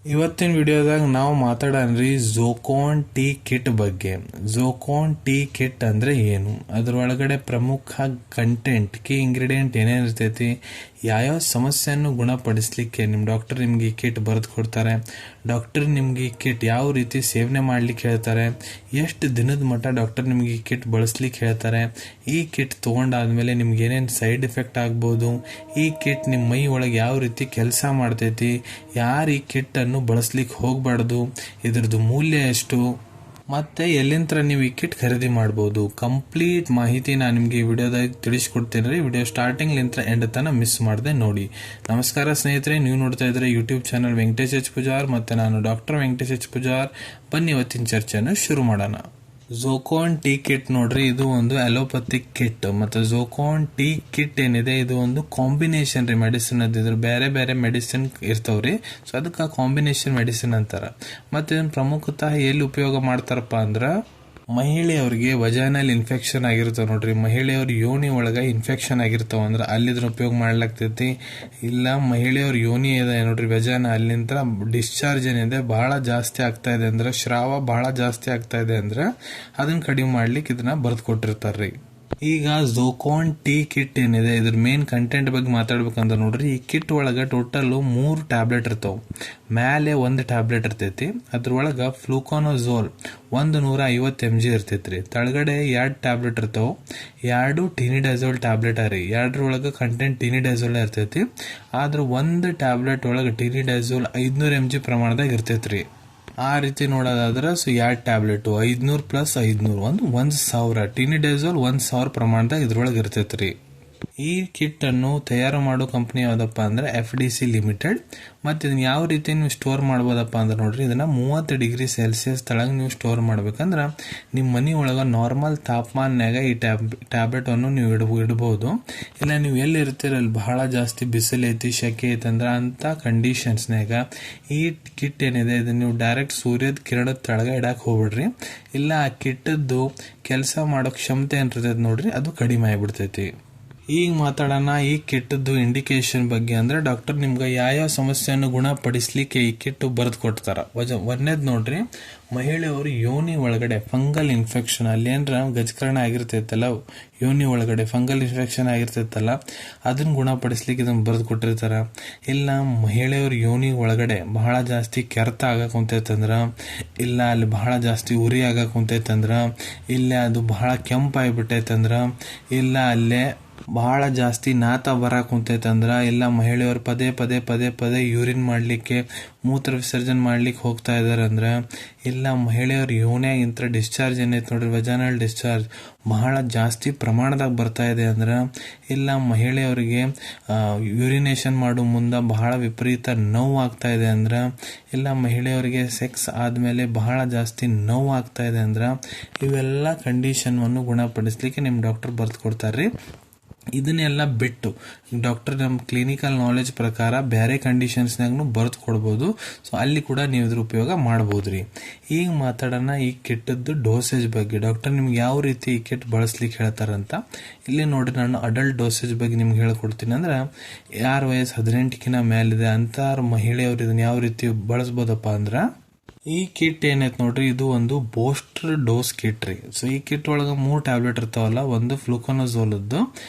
ಇವತ್ತಿನ ವಿಡಿಯೋದಾಗ ನಾವು ಮಾತಾಡೋಣ್ರಿ ಝೋಕೋನ್ tea kit ಬಗ್ಗೆ. ಝೋಕೋನ್ ಟೀ ಕಿಟ್ ಅಂದ್ರೆ ಏನು, ಅದ್ರೊಳಗಡೆ ಪ್ರಮುಖ ಕಂಟೆಂಟ್ ಕೀ ಇಂಗ್ರೀಡಿಯೆಂಟ್ ಏನೇನು ಇರ್ತೈತಿ, ಯಾವ್ಯಾವ ಸಮಸ್ಯೆಯನ್ನು ಗುಣಪಡಿಸ್ಲಿಕ್ಕೆ ನಿಮ್ಮ ಡಾಕ್ಟರ್ ನಿಮ್ಗೆ ಈ ಕಿಟ್ ಬರೆದು ಕೊಡ್ತಾರೆ, ಡಾಕ್ಟರ್ ನಿಮ್ಗೆ ಈ ಕಿಟ್ ಯಾವ ರೀತಿ ಸೇವನೆ ಮಾಡ್ಲಿಕ್ಕೆ ಹೇಳ್ತಾರೆ, ಎಷ್ಟು ದಿನದ ಮಟ್ಟ ಡಾಕ್ಟರ್ ನಿಮ್ಗೆ ಈ ಕಿಟ್ ಬಳಸ್ಲಿಕ್ಕೆ ಹೇಳ್ತಾರೆ, ಈ ಕಿಟ್ ತೊಗೊಂಡಾದ್ಮೇಲೆ ನಿಮ್ಗೆ ಏನೇನು ಸೈಡ್ ಎಫೆಕ್ಟ್ ಆಗ್ಬೋದು, ಈ ಕಿಟ್ ನಿಮ್ಮ ಮೈ ಒಳಗೆ ಯಾವ ರೀತಿ ಕೆಲಸ ಮಾಡ್ತೈತಿ, ಯಾರು ಈ ಕಿಟ್ ಅನ್ನು ಬಳಸ್ಲಿಕ್ಕೆ ಹೋಗಬಾರ್ದು, ಇದ್ರದ್ದು ಮೂಲ್ಯ ಎಷ್ಟು, ಮತ್ತೆ ಎಲ್ಲಿಂದ ನೀವು ಈ ಕಿಟ್ ಖರೀದಿ ಮಾಡ್ಬೋದು, ಕಂಪ್ಲೀಟ್ ಮಾಹಿತಿ ನಾನು ನಿಮಗೆ ಈ ವಿಡಿಯೋದಾಗ ತಿಳಿಸ್ಕೊಡ್ತೀನಿ ರೀ. ವಿಡಿಯೋ ಸ್ಟಾರ್ಟಿಂಗ್ ಲಿಂತ್ರ ಎಂಡ್ ತನ ಮಿಸ್ ಮಾಡದೆ ನೋಡಿ. ನಮಸ್ಕಾರ ಸ್ನೇಹಿತರೆ, ನೀವು ನೋಡ್ತಾ ಇದ್ರೆ YouTube channel Venkatesh H Pujar, ಮತ್ತೆ ನಾನು ಡಾಕ್ಟರ್ ವೆಂಕಟೇಶ್ ಎಚ್ ಪೂಜಾರ್. ಬನ್ನಿ ಇವತ್ತಿನ ಚರ್ಚೆಯನ್ನು ಶುರು ಮಾಡೋಣ. ಝೋಕೋನ್ ಟೀ ಕಿಟ್ ನೋಡ್ರಿ, ಇದು ಒಂದು ಅಲೋಪತಿಕ್ ಕಿಟ್. ಮತ್ತೆ ಝೋಕೋನ್ ಟೀ ಕಿಟ್ ಏನಿದೆ ಇದು ಒಂದು ಕಾಂಬಿನೇಷನ್ ರೀ ಮೆಡಿಸಿನ್. ಅದಿದ್ರ ಬೇರೆ ಬೇರೆ ಮೆಡಿಸಿನ್ ಇರ್ತಾವ್ರಿ, ಸೊ ಅದಕ್ಕೆ ಕಾಂಬಿನೇಷನ್ ಮೆಡಿಸಿನ್ ಅಂತಾರ. ಮತ್ತೆ ಇದನ್ನ ಪ್ರಮುಖತಃ ಎಲ್ಲಿ ಉಪಯೋಗ ಮಾಡ್ತಾರಪ್ಪ ಅಂದ್ರ ಮಹಿಳೆಯವ್ರಿಗೆ ವಜೈನಲ್ ಇನ್ಫೆಕ್ಷನ್ ಆಗಿರ್ತಾವ ನೋಡ್ರಿ, ಮಹಿಳೆಯವ್ರ ಯೋನಿ ಒಳಗ ಇನ್ಫೆಕ್ಷನ್ ಆಗಿರ್ತಾವ ಅಂದ್ರೆ ಅಲ್ಲಿ ಇದನ್ನ ಉಪಯೋಗ ಮಾಡ್ಲಾಗ್ತೈತಿ. ಇಲ್ಲ ಮಹಿಳೆಯವ್ರ ಯೋನಿ ಇದೆ ನೋಡ್ರಿ ವಜೈನ, ಅಲ್ಲಿಂದ ಡಿಸ್ಚಾರ್ಜ್ ಏನಿದೆ ಬಹಳ ಜಾಸ್ತಿ ಆಗ್ತಾ ಇದೆ ಅಂದ್ರೆ, ಸ್ರಾವ ಬಹಳ ಜಾಸ್ತಿ ಆಗ್ತಾ ಇದೆ ಅಂದ್ರೆ ಅದನ್ನ ಕಡಿಮೆ ಮಾಡ್ಲಿಕ್ಕೆ ಇದನ್ನ ಬರ್ದು ಕೊಟ್ಟಿರ್ತಾರ್ರಿ. ಈಗ ಝೋಕೋನ್ ಟೀ ಕಿಟ್ ಏನಿದೆ ಇದ್ರ ಮೇನ್ ಕಂಟೆಂಟ್ ಬಗ್ಗೆ ಮಾತಾಡ್ಬೇಕಂದ್ರೆ ನೋಡ್ರಿ, ಈ ಕಿಟ್ ಒಳಗ ಟೋಟಲ್ 3 ಟ್ಯಾಬ್ಲೆಟ್ ಇರ್ತಾವ. ಮೇಲೆ 1 ಟ್ಯಾಬ್ಲೆಟ್ ಇರ್ತೈತಿ, ಅದ್ರೊಳಗ ಫ್ಲೂಕೋನೋಝೋಲ್ 150 mg ಇರ್ತೈತ್ರಿ. ತಳಗಡೆ 2 ಟ್ಯಾಬ್ಲೆಟ್ ಇರ್ತಾವ, 2 ಟಿನಿಡಾಝೋಲ್ ಟ್ಯಾಬ್ಲೆಟ್ ರೀ. 2ರೊಳಗ ಕಂಟೆಂಟ್ ಟಿನಿಡಾಝೋಲ್ ಇರ್ತೈತಿ, ಆದ್ರ 1 ಟ್ಯಾಬ್ಲೆಟ್ ಒಳಗ ಟಿನಿಡಾಝೋಲ್ 500 mg ಪ್ರಮಾಣದಾಗ ಇರ್ತೈತ್ರಿ. ಆ ರೀತಿ ನೋಡೋದಾದ್ರೆ 2 ಟ್ಯಾಬ್ಲೆಟ್ 500 + 500 ಒಂದು 1000 ಟಿನಿಡಾಝೋಲ್ 1000 ಪ್ರಮಾಣದಾಗ ಇದ್ರೊಳಗೆ ಇರ್ತೈತ್ರಿ. ಈ ಕಿಟ್ ಅನ್ನು ತಯಾರು ಮಾಡೋ ಕಂಪನಿ ಯಾವ್ದಪ್ಪ ಅಂದ್ರೆ FDC ಲಿಮಿಟೆಡ್. ಮತ್ತೆ ಇದನ್ನ ಯಾವ ರೀತಿ ನೀವು ಸ್ಟೋರ್ ಮಾಡ್ಬೋದಪ್ಪ ಅಂದ್ರೆ ನೋಡ್ರಿ, ಇದನ್ನ 30°C ತಳಗ ನೀವು ಸ್ಟೋರ್ ಮಾಡ್ಬೇಕಂದ್ರ ನಿಮ್ಮ ಮನಿ ಒಳಗ ನಾರ್ಮಲ್ ತಾಪಮಾನಾಗ ಈ ಟ್ಯಾಬ್ಲೆಟ್ ಅನ್ನು ನೀವು ಇಡಬಹುದು. ಇಲ್ಲ ನೀವು ಎಲ್ಲಿ ಇರ್ತೀರ ಅಲ್ಲಿ ಬಹಳ ಜಾಸ್ತಿ ಬಿಸಿಲು ಐತಿ, ಶೆಕೆ ಐತಂದ್ರ ಅಂತ ಕಂಡೀಷನ್ಸ್ನಾಗ ಈ ಕಿಟ್ ಏನಿದೆ ಇದನ್ನ ನೀವು ಡೈರೆಕ್ಟ್ ಸೂರ್ಯದ ಕಿರಣದ ತಳಗ ಇಡಕ್ ಹೋಗ್ಬಿಡ್ರಿ. ಇಲ್ಲ ಆ ಕಿಟ್ಟದ್ದು ಕೆಲಸ ಮಾಡೋ ಕ್ಷಮತೆ ಏನಿರ್ತೈತಿ ನೋಡ್ರಿ ಅದು ಕಡಿಮೆ ಆಗಿಬಿಡ್ತೈತಿ. ಈಗ ಮಾತಾಡೋಣ ಈ ಕಿಟ್ಟದ್ದು ಇಂಡಿಕೇಶನ್ ಬಗ್ಗೆ. ಅಂದ್ರೆ ಡಾಕ್ಟರ್ ನಿಮ್ಗೆ ಯಾವ ಸಮಸ್ಯೆಯನ್ನು ಗುಣಪಡಿಸ್ಲಿಕ್ಕೆ ಈ ಕಿಟ್ ಬರೆದು ಕೊಡ್ತಾರ. ಒಂದೇದ್ ನೋಡ್ರಿ, ಮಹಿಳೆಯವರು ಯೋನಿ ಒಳಗಡೆ ಫಂಗಲ್ ಇನ್ಫೆಕ್ಷನ್, ಅಲ್ಲಿ ಏನ್ರ ಗಜಕರಣ ಆಗಿರ್ತೈತಲ್ಲ, ಯೋನಿ ಒಳಗಡೆ ಫಂಗಲ್ ಇನ್ಫೆಕ್ಷನ್ ಆಗಿರ್ತೈತಲ್ಲ ಅದನ್ನ ಗುಣಪಡಿಸ್ಲಿಕ್ಕೆ ಇದನ್ನ ಬರೆದು ಕೊಟ್ಟಿರ್ತಾರ. ಇಲ್ಲ ಮಹಿಳೆಯವ್ರ ಯೋನಿ ಒಳಗಡೆ ಬಹಳ ಜಾಸ್ತಿ ಕೆರೆತ ಆಗಕ್ ಕುಂತೈತಂದ್ರ, ಇಲ್ಲ ಅಲ್ಲಿ ಬಹಳ ಜಾಸ್ತಿ ಉರಿ ಆಗಕ್ ಕುಂತೈತಂದ್ರ, ಇಲ್ಲ ಅದು ಬಹಳ ಕೆಂಪಾಗಿಬಿಟ್ಟೈತಂದ್ರ, ಇಲ್ಲ ಅಲ್ಲೇ ಬಹಳ ಜಾಸ್ತಿ ನಾತ ಬರಾಕ್ ಕುಂತೈತಂದ್ರ, ಇಲ್ಲ ಮಹಿಳೆಯವರು ಪದೇ ಯೂರಿನ್ ಮಾಡ್ಲಿಕ್ಕೆ ಮೂತ್ರ ವಿಸರ್ಜನೆ ಮಾಡ್ಲಿಕ್ಕೆ ಹೋಗ್ತಾ ಇದಾರಂದ್ರ, ಇಲ್ಲ ಮಹಿಳೆಯವ್ರ ಯೋನ್ಯಾಗಿಂತ ಡಿಸ್ಚಾರ್ಜ್ ಏನೈತೆ ನೋಡ್ರಿ ವಜೈನಲ್ ಡಿಸ್ಚಾರ್ಜ್ ಬಹಳ ಜಾಸ್ತಿ ಪ್ರಮಾಣದಾಗ ಬರ್ತಾ ಇದೆ ಅಂದ್ರ, ಇಲ್ಲ ಮಹಿಳೆಯವರಿಗೆ ಯೂರಿನೇಷನ್ ಮಾಡೋ ಮುಂದೆ ಬಹಳ ವಿಪರೀತ ನೋವು ಆಗ್ತಾ ಇದೆ ಅಂದ್ರ, ಇಲ್ಲ ಮಹಿಳೆಯವರಿಗೆ ಸೆಕ್ಸ್ ಆದ್ಮೇಲೆ ಬಹಳ ಜಾಸ್ತಿ ನೋವು ಆಗ್ತಾ ಇದೆ ಅಂದ್ರ, ಇವೆಲ್ಲ ಕಂಡೀಷನ್ ಗುಣಪಡಿಸ್ಲಿಕ್ಕೆ ನಿಮ್ ಡಾಕ್ಟರ್ ಬರ್ದು ಕೊಡ್ತಾರ್ರಿ. ಇದನ್ನೆಲ್ಲ ಬಿಟ್ಟು ಡಾಕ್ಟರ್ ನಮ್ಮ ಕ್ಲಿನಿಕಲ್ ನಾಲೆಜ್ ಪ್ರಕಾರ ಬೇರೆ ಕಂಡೀಷನ್ಸ್ನಾಗೂ ಬರೆದು ಕೊಡ್ಬೋದು. ಸೊ ಅಲ್ಲಿ ಕೂಡ ನೀವು ಇದ್ರ ಉಪಯೋಗ ಮಾಡ್ಬೋದ್ರಿ. ಈಗ ಮಾತಾಡೋಣ ಈ ಕಿಟ್ಟದ್ದು ಡೋಸೇಜ್ ಬಗ್ಗೆ. ಡಾಕ್ಟರ್ ನಿಮ್ಗೆ ಯಾವ ರೀತಿ ಈ ಕಿಟ್ ಬಳಸ್ಲಿಕ್ಕೆ ಹೇಳ್ತಾರಂತ ಇಲ್ಲಿ ನೋಡ್ರಿ, ನಾನು ಅಡಲ್ಟ್ ಡೋಸೇಜ್ ಬಗ್ಗೆ ನಿಮ್ಗೆ ಹೇಳ್ಕೊಡ್ತೀನಿ. ಅಂದ್ರೆ ಯಾರ ವಯಸ್ಸು 18ಕ್ಕಿಂತ ಮೇಲಿದೆ ಅಂತ ಮಹಿಳೆಯವರು ಇದನ್ನ ಯಾವ ರೀತಿ ಬಳಸ್ಬೋದಪ್ಪ ಅಂದ್ರ, ಈ ಕಿಟ್ ಏನೈತೆ ನೋಡ್ರಿ ಇದು ಒಂದು ಬೂಸ್ಟರ್ ಡೋಸ್ ಕಿಟ್ ರೀ. ಸೊ ಈ ಕಿಟ್ ಒಳಗ 3 ಟ್ಯಾಬ್ಲೆಟ್ ಇರ್ತಾವಲ್ಲ, ಒಂದು ಫ್ಲೂಕೋನೋಝೋಲದ್ದು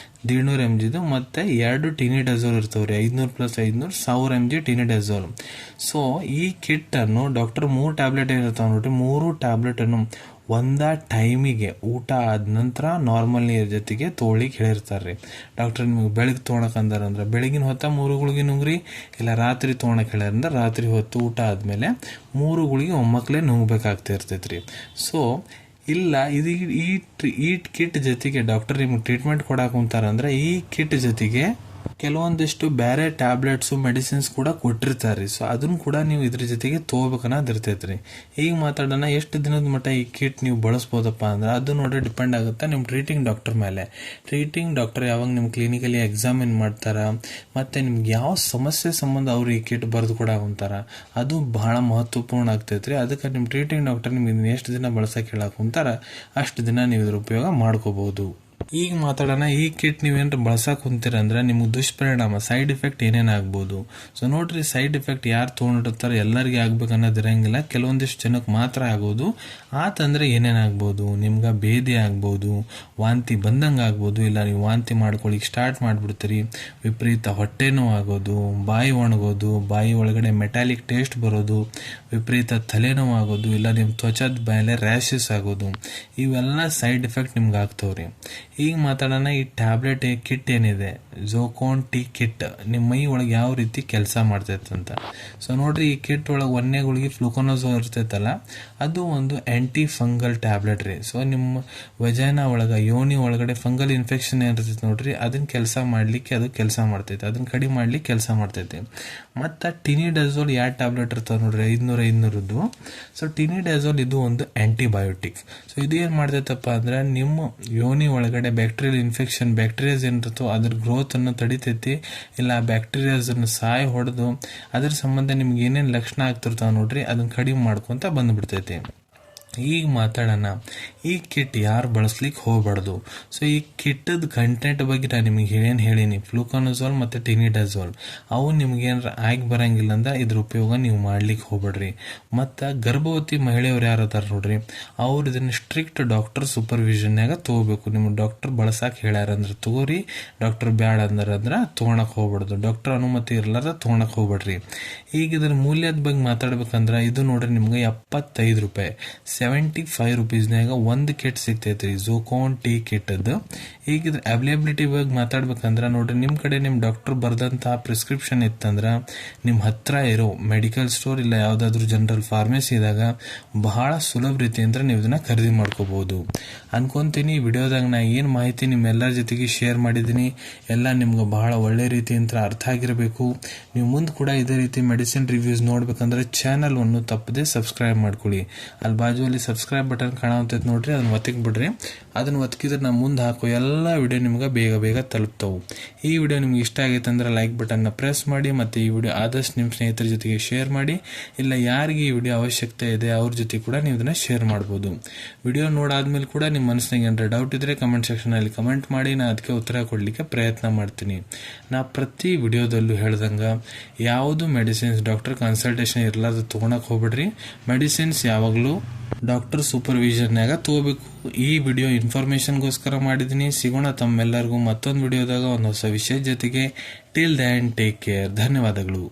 150 mg ಮತ್ತೆ 2 ಟಿನಿಡಾಝೋಲ್ ಇರ್ತಾವ್ರಿ, 500 + 500 1000 mg ಟಿನಿಡಾಝೋಲ್. ಸೊ ಈ ಕಿಟ್ ಅನ್ನು ಡಾಕ್ಟರ್ 3 ಟ್ಯಾಬ್ಲೆಟ್ ಏನಿರ್ತಾವ ನೋಡ್ರಿ, 3 ಟ್ಯಾಬ್ಲೆಟ್ ಅನ್ನು ಒಂದ ಟೈಮಿಗೆ ಊಟ ಆದ ನಂತರ ನಾರ್ಮಲ್ ನೀರ್ ಜೊತೆಗೆ ತೊಗೊಳಿಕ್ ಹೇಳಿರ್ತಾರ್ರಿ. ಡಾಕ್ಟರ್ ನಿಮ್ಗೆ ಬೆಳಗ್ಗೆ ತೊಗೊಳಕ್ ಅಂದಾರಂದ್ರ ಬೆಳಗಿನ ಹೊತ್ತ 3 ಗುಳಿಗೆ ನುಂಗ್ರಿ, ಇಲ್ಲ ರಾತ್ರಿ ತೊಗೊಳಕ್ ಹೇಳ್ಯಾರಂದ್ರ ರಾತ್ರಿ ಹೊತ್ತು ಊಟ ಆದ್ಮೇಲೆ 3 ಗುಳಿಗೆ ಒಮ್ಮಕ್ಲೆ ನುಂಗ್ಬೇಕಾಗ್ತಾ ಇರ್ತೈತ್ರಿ. ಸೊ ಇಲ್ಲ ಇದು ಈ ಕಿಟ್ ಜೊತೆಗೆ ಡಾಕ್ಟರ್ ನಿಮ್ಗೆ ಟ್ರೀಟ್ಮೆಂಟ್ ಕೊಡಾಕ್ ಕುಂತಾರಂದ್ರೆ ಈ ಕಿಟ್ ಜೊತೆಗೆ ಕೆಲವೊಂದಿಷ್ಟು ಬೇರೆ ಟ್ಯಾಬ್ಲೆಟ್ಸ್ ಮೆಡಿಸಿನ್ಸ್ ಕೂಡ ಕೊಟ್ಟಿರ್ತಾರ್ರಿ. ಸೊ ಅದನ್ನ ಕೂಡ ನೀವು ಇದ್ರ ಜೊತೆಗೆ ತಗೋಬೇಕನ್ನೋದಿರ್ತೈತ್ರಿ. ಈಗ ಮಾತಾಡೋಣ ಎಷ್ಟು ದಿನದ ಮಟ್ಟ ಈ ಕಿಟ್ ನೀವು ಬಳಸ್ಬೋದಪ್ಪ ಅಂದ್ರೆ ಅದು ನೋಡಿ ಡಿಪೆಂಡ್ ಆಗುತ್ತೆ ನಿಮ್ ಟ್ರೀಟಿಂಗ್ ಡಾಕ್ಟರ್ ಮೇಲೆ. ಟ್ರೀಟಿಂಗ್ ಡಾಕ್ಟರ್ ಯಾವಾಗ ನಿಮ್ ಕ್ಲಿನಿಕಲಿ ಎಕ್ಸಾಮಿನ್ ಮಾಡ್ತಾರ, ಮತ್ತೆ ನಿಮ್ಗೆ ಯಾವ ಸಮಸ್ಯೆ ಸಂಬಂಧ ಅವ್ರು ಈ ಕಿಟ್ ಬರೆದು ಕೊಡಾಕುಂತಾರ ಅದು ಬಹಳ ಮಹತ್ವಪೂರ್ಣ ಆಗ್ತೈತ್ರಿ. ಅದಕ್ಕೆ ನಿಮ್ ಟ್ರೀಟಿಂಗ್ ಡಾಕ್ಟರ್ ನಿಮ್ಗೆ ಎಷ್ಟು ದಿನ ಬಳಸಕ್ ಹೇಳಾಕುಂತಾರ ಅಷ್ಟು ದಿನ ನೀವು ಇದ್ರ ಉಪಯೋಗ ಮಾಡ್ಕೋಬಹುದು. ಈಗ ಮಾತಾಡೋಣ, ಈ ಕಿಟ್ ನೀವೇನಾರ ಬಳಸಕ್ಕೆ ಕುಂತೀರಂದ್ರೆ ನಿಮ್ಗೆ ದುಷ್ಪರಿಣಾಮ ಸೈಡ್ ಎಫೆಕ್ಟ್ ಏನೇನಾಗ್ಬೋದು. ಸೊ ನೋಡ್ರಿ, ಸೈಡ್ ಎಫೆಕ್ಟ್ ಯಾರು ತೊಗೊಂಡಿರ್ತಾರೆ ಎಲ್ಲರಿಗೆ ಆಗ್ಬೇಕು ಅನ್ನೋದಿರಂಗಿಲ್ಲ, ಕೆಲವೊಂದಿಷ್ಟು ಜನಕ್ಕೆ ಮಾತ್ರ ಆಗೋದು. ಆತಂದ್ರೆ ಏನೇನಾಗ್ಬೋದು, ನಿಮ್ಗೆ ಭೇದಿ ಆಗ್ಬೋದು, ವಾಂತಿ ಬಂದಂಗೆ ಆಗ್ಬೋದು, ಇಲ್ಲ ನೀವು ವಾಂತಿ ಮಾಡ್ಕೊಳ್ಳಿಕ್ಕೆ ಸ್ಟಾರ್ಟ್ ಮಾಡಿಬಿಡ್ತೀರಿ, ವಿಪರೀತ ಹೊಟ್ಟೆ ನೋವು ಆಗೋದು, ಬಾಯಿ ಒಣಗೋದು, ಬಾಯಿ ಒಳಗಡೆ ಮೆಟಾಲಿಕ್ ಟೇಸ್ಟ್ ಬರೋದು, ವಿಪರೀತ ತಲೆನೋವು ಆಗೋದು, ಇಲ್ಲ ನಿಮ್ಮ ತ್ವಚದ ಮೇಲೆ ರ್ಯಾಷಸ್ ಆಗೋದು, ಇವೆಲ್ಲ ಸೈಡ್ ಎಫೆಕ್ಟ್ ನಿಮ್ಗೆ ಆಗ್ತಾವ್ರಿ. ಈಗ ಮಾತಾಡೋಣ, ಈ ಟ್ಯಾಬ್ಲೆಟ್ ಕಿಟ್ ಏನಿದೆ ಝೋಕೋನ್ ಟಿ ಕಿಟ್ ನಿಮ್ಮ ಮೈ ಒಳಗೆ ಯಾವ ರೀತಿ ಕೆಲಸ ಮಾಡ್ತೈತಂತ. ಸೊ ನೋಡ್ರಿ, ಈ ಕಿಟ್ ಒಳಗೆ ಒಂದೇ ಗುಳಿಗೆ ಫ್ಲೂಕೋನೋಸೋಲ್ ಇರ್ತೈತಲ್ಲ, ಅದು ಒಂದು ಆಂಟಿ ಫಂಗಲ್ ಟ್ಯಾಬ್ಲೆಟ್ ರೀ. ಸೊ ನಿಮ್ಮ ವಜೈನಾ ಒಳಗೆ, ಯೋನಿ ಒಳಗಡೆ ಫಂಗಲ್ ಇನ್ಫೆಕ್ಷನ್ ಏನಿರ್ತೈತೆ ನೋಡ್ರಿ, ಅದನ್ನ ಕೆಲಸ ಮಾಡ್ಲಿಕ್ಕೆ ಅದು ಕೆಲಸ ಮಾಡ್ತೈತೆ, ಅದನ್ನ ಕಡಿಮೆ ಮಾಡ್ಲಿಕ್ಕೆ ಕೆಲಸ ಮಾಡ್ತೈತೆ. ಮತ್ತು ಟಿನಿಡಾಝೋಲ್ ಯಾವ ಟ್ಯಾಬ್ಲೆಟ್ ಇರ್ತಾವೆ ನೋಡ್ರಿ, 500 ಸೊ ಟಿನಿಡಾಝೋಲ್ ಇದು ಒಂದು ಆಂಟಿಬಯೋಟಿಕ್. ಸೊ ಇದು ಏನು ಮಾಡ್ತೈತಪ್ಪ ಅಂದ್ರೆ ನಿಮ್ಮ ಯೋನಿ ಒಳಗಡೆ ಬ್ಯಾಕ್ಟೀರಿಯಲ್ ಇನ್ಫೆಕ್ಷನ್, ಬ್ಯಾಕ್ಟೀರಿಯಾಸ್ ಏನಿರುತ್ತೋ ಅದ್ರ ಗ್ರೋತ್ ಅನ್ನು ತಡಿತೈತಿ, ಇಲ್ಲ ಆ ಬ್ಯಾಕ್ಟೀರಿಯಾಸ್ ಅನ್ನು ಸಾಯ ಹೊಡೆದು ಅದ್ರ ಸಂಬಂಧ ನಿಮ್ಗೆ ಏನೇನು ಲಕ್ಷಣ ಆಗ್ತಿರ್ತಾವ ನೋಡ್ರಿ, ಅದನ್ನ ಕಡಿಮೆ ಮಾಡ್ಕೊಂತ ಬಂದ್ಬಿಡ್ತೈತಿ. ಈಗ ಮಾತಾಡೋಣ, ಈ ಕಿಟ್ ಯಾರು ಬಳಸ್ಲಿಕ್ಕೆ ಹೋಗ್ಬಾರ್ದು. ಸೊ ಈ ಕಿಟ್ಟದ ಕಂಟೆಂಟ್ ಬಗ್ಗೆ ನಾನು ನಿಮಗೆ ಏನು ಹೇಳೀನಿ, ಫ್ಲೂಕೋನೋಝೋಲ್ ಮತ್ತು ಟಿನಿಡಾಝೋಲ್, ಅವು ನಿಮ್ಗೇನಾರ ಆಗಿ ಬರಂಗಿಲ್ಲ ಅಂದ್ರೆ ಇದ್ರ ಉಪಯೋಗ ನೀವು ಮಾಡ್ಲಿಕ್ಕೆ ಹೋಗ್ಬೇಡ್ರಿ. ಮತ್ತು ಗರ್ಭವತಿ ಮಹಿಳೆಯವ್ರು ಯಾರು ಅದಾರ ನೋಡ್ರಿ, ಅವ್ರು ಇದನ್ನ ಸ್ಟ್ರಿಕ್ಟ್ ಡಾಕ್ಟರ್ ಸೂಪರ್ವಿಷನ್ನಾಗ ತಗೋಬೇಕು. ನಿಮ್ಮ ಡಾಕ್ಟರ್ ಬಳಸಕ್ಕೆ ಹೇಳ್ಯಾರಂದ್ರೆ ತಗೋರಿ, ಡಾಕ್ಟರ್ ಬ್ಯಾಡ ಅಂದ್ರೆ ತೊಗೊಳಕ್ ಹೋಗ್ಬಾರ್ದು, ಡಾಕ್ಟರ್ ಅನುಮತಿ ಇರ್ಲಾರ್ದ ತೊಗೊಳಕ್ ಹೋಗ್ಬೇಡ್ರಿ. ಈಗ ಇದ್ರ ಮೂಲ್ಯದ ಬಗ್ಗೆ ಮಾತಾಡ್ಬೇಕಂದ್ರೆ ಇದು ನೋಡ್ರಿ, ನಿಮ್ಗೆ 75 ರೂಪಾಯಿ, 75 ರೂಪೀಸ್ನಾಗ ಒಂದು ಕಿಟ್ ಸಿಗ್ತೈತ್ರಿ, ಝೋಕೋನ್ ಟಿ ಕಿಟ್ ಅದು. ಈಗ ಇದ್ರ ಅವೈಲೇಬಿಲಿಟಿ ಬಗ್ಗೆ ಮಾತಾಡ್ಬೇಕಂದ್ರೆ ನೋಡ್ರಿ, ನಿಮ್ಮ ಕಡೆ ನಿಮ್ಮ ಡಾಕ್ಟರ್ ಬರ್ದಂತಹ ಪ್ರಿಸ್ಕ್ರಿಪ್ಷನ್ ಇತ್ತಂದ್ರೆ ನಿಮ್ಮ ಹತ್ರ ಇರೋ ಮೆಡಿಕಲ್ ಸ್ಟೋರ್ ಇಲ್ಲ ಯಾವುದಾದ್ರೂ ಜನರಲ್ ಫಾರ್ಮಸಿ ಇದ್ದಾಗ ಬಹಳ ಸುಲಭ ರೀತಿಯಿಂದ ನೀವು ಇದನ್ನ ಖರೀದಿ ಮಾಡ್ಕೋಬಹುದು ಅನ್ಕೊಂತೀನಿ. ಈ ವಿಡಿಯೋದಾಗ ನಾ ಏನು ಮಾಹಿತಿ ನಿಮ್ಮೆಲ್ಲರ ಜೊತೆಗೆ ಶೇರ್ ಮಾಡಿದ್ದೀನಿ ಎಲ್ಲ ನಿಮ್ಗೆ ಬಹಳ ಒಳ್ಳೆ ರೀತಿಯಿಂದ ಅರ್ಥ ಆಗಿರಬೇಕು. ನೀವು ಮುಂದೆ ಕೂಡ ಇದೇ ರೀತಿ ಮೆಡಿಸಿನ್ ರಿವ್ಯೂಸ್ ನೋಡ್ಬೇಕಂದ್ರೆ ಚಾನಲ್ ಅನ್ನು ತಪ್ಪದೆ ಸಬ್ಸ್ಕ್ರೈಬ್ ಮಾಡ್ಕೊಳ್ಳಿ. ಅಲ್ಲಿ ಬಾಜುವಲ್ಲಿ ಸಬ್ಸ್ಕ್ರೈಬ್ ಬಟನ್ ಕಾಣುತ್ತೈತೆ ನೋಡ್ರಿ, ಅದನ್ನ ಒತ್ತಿಕ್ ಬಿಡ್ರಿ. ಅದನ್ನ ಒತ್ತಿದ್ರೆ ನಾ ಮುಂದೆ ಹಾಕೋ ಎಲ್ಲ ವಿಡಿಯೋ ನಿಮ್ಗೆ ಬೇಗ ಬೇಗ ತಲುಪ್ತಾವು. ಈ ವಿಡಿಯೋ ನಿಮ್ಗೆ ಇಷ್ಟ ಆಗೈತೆ ಅಂದ್ರೆ ಲೈಕ್ ಬಟನ್ನ ಪ್ರೆಸ್ ಮಾಡಿ, ಮತ್ತು ಈ ವಿಡಿಯೋ ಆದಷ್ಟು ನಿಮ್ಮ ಸ್ನೇಹಿತರ ಜೊತೆಗೆ ಶೇರ್ ಮಾಡಿ. ಇಲ್ಲ ಯಾರಿಗೆ ಈ ವಿಡಿಯೋ ಅವಶ್ಯಕತೆ ಇದೆ ಅವ್ರ ಜೊತೆ ಕೂಡ ನೀವು ಇದನ್ನ ಶೇರ್ ಮಾಡ್ಬೋದು. ವಿಡಿಯೋ ನೋಡಾದ್ಮೇಲೆ ಕೂಡ ನಿಮ್ಮ ಮನಸ್ಸಿನಾಗ ಏನಾರ ಡೌಟ್ ಇದ್ರೆ ಕಮೆಂಟ್ ಸೆಕ್ಷನಲ್ಲಿ ಕಮೆಂಟ್ ಮಾಡಿ, ನಾ ಅದಕ್ಕೆ ಉತ್ತರ ಕೊಡಲಿಕ್ಕೆ ಪ್ರಯತ್ನ ಮಾಡ್ತೀನಿ. ನಾ ಪ್ರತಿ ವಿಡಿಯೋದಲ್ಲೂ ಹೇಳ್ದಂಗೆ ಯಾವುದು ಮೆಡಿಸಿನ್ಸ್ ಡಾಕ್ಟರ್ ಕನ್ಸಲ್ಟೇಷನ್ ಇರಲಾರ್ದು ತೊಗೊಳಕ್ಕೆ ಹೋಗ್ಬಿಡ್ರಿ. ಮೆಡಿಸಿನ್ಸ್ ಯಾವಾಗಲೂ ಡಾಕ್ಟರ್ ಸೂಪರ್ವಿಷನ್ನಾಗ ತಗೋಬೇಕು. ಈ ವಿಡಿಯೋ ಇನ್ಫಾರ್ಮೇಶನ್ಗೋಸ್ಕರ ಮಾಡಿದ್ದೀನಿ. ಸಿಗೋಣ ತಮ್ಮೆಲ್ಲರಿಗೂ ಮತ್ತೊಂದು ವಿಡಿಯೋದಾಗ ಒಂದು ಹೊಸ ವಿಷಯದ ಜೊತೆಗೆ. Till then take care. ಧನ್ಯವಾದಗಳು.